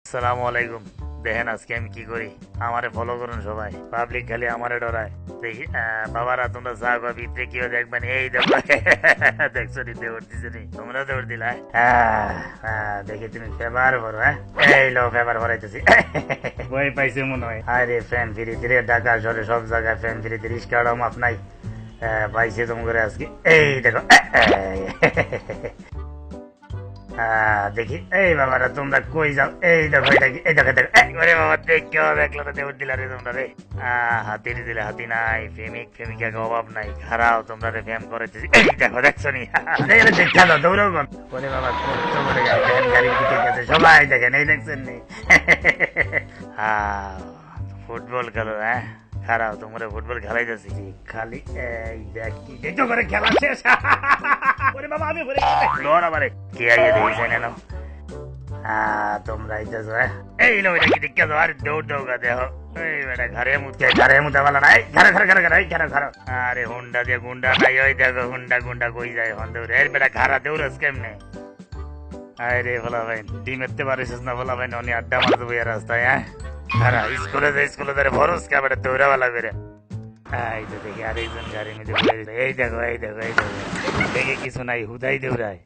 আসসালামু আলাইকুম। দেখেন আজকে আমি কি করি, আমারে ফলো করুন সবাই। পাবলিক খালি আমারে ডরায়। দেখি বাবারা তোমরা যা গো ভিতরে কিও দেখবেন, এই দেখো দেখছো নি দেউর দিছে নি, তোমরা দেউর দিলা। দেখি তুমি ফেভার করো। এই লো ফেভার ভরাইতেছি। বই পাইছে মনে হয়। আরে ফ্যান ফিরি দিলে ঢাকা শহরে সব জায়গায় ফ্যান ফিরি দিলে রিস্কার মাপ নাই। পাইছে তোম করে আজকে, এই দেখো। দেখি এই বাবারা তোমরা কই যাও, এই দেখো এটা কি, এই দেখো দেখো। ওরে বাবা দেখো, দেখলো তো দেউর দিলা রে তোমরা রে। হাতির দিলে হাতি নাই, প্রেমিক প্রেমিকা অভাব নাই, খারাও তোমরা রে ফ্যাম করেছি। এই দেখো দেখছো নি, দেখা দাও দৌড়াও কোন। ওরে বাবা কষ্ট করে গাড়ির দিকে গেছে, সবাই দেখেন, এই দেখছেন নি। ফুটবল খেলো, খারাও তোমরা ফুটবল খেলাই যাচ্ছি খালি। এই দেখ কি দেখো করে খেলা শেষ। ওরে বাবা আমি ভরে দৌড় আমারে কে আইয়ে দিয়েছে না। তোমরা আইতেছো, এই লো এটা কি দেখতে যাও, আর দৌড় দৌড়া দেখো। এই বেটা ঘরে মুতে বলা নাই, ঘরে ঘরে ঘরে ঘরে ঘরে ঘরে। আরে হুন্ডা দিয়ে গুন্ডা নাই, ওই দেখো হুন্ডা গুন্ডা কই যায় হন দৌড়ে। এই বেটা ঘাড়া দৌড়স কেমনে? আরে বলা ভাই ডিম এতে পারিস না, বলা ভাই অনি আড্ডা মার দেবো রাস্তায়। খারা স্কুলে যায়, স্কুলে ধরে ভরস কে বেটা দৌড়া বেলা করে। এই তো দেখি আরেকজন গাড়ির মধ্যে বলে দিল, এই দেখো এই দেখো এই দেখো, দেখে কিছু নাই হুদাই দৌড়ায়।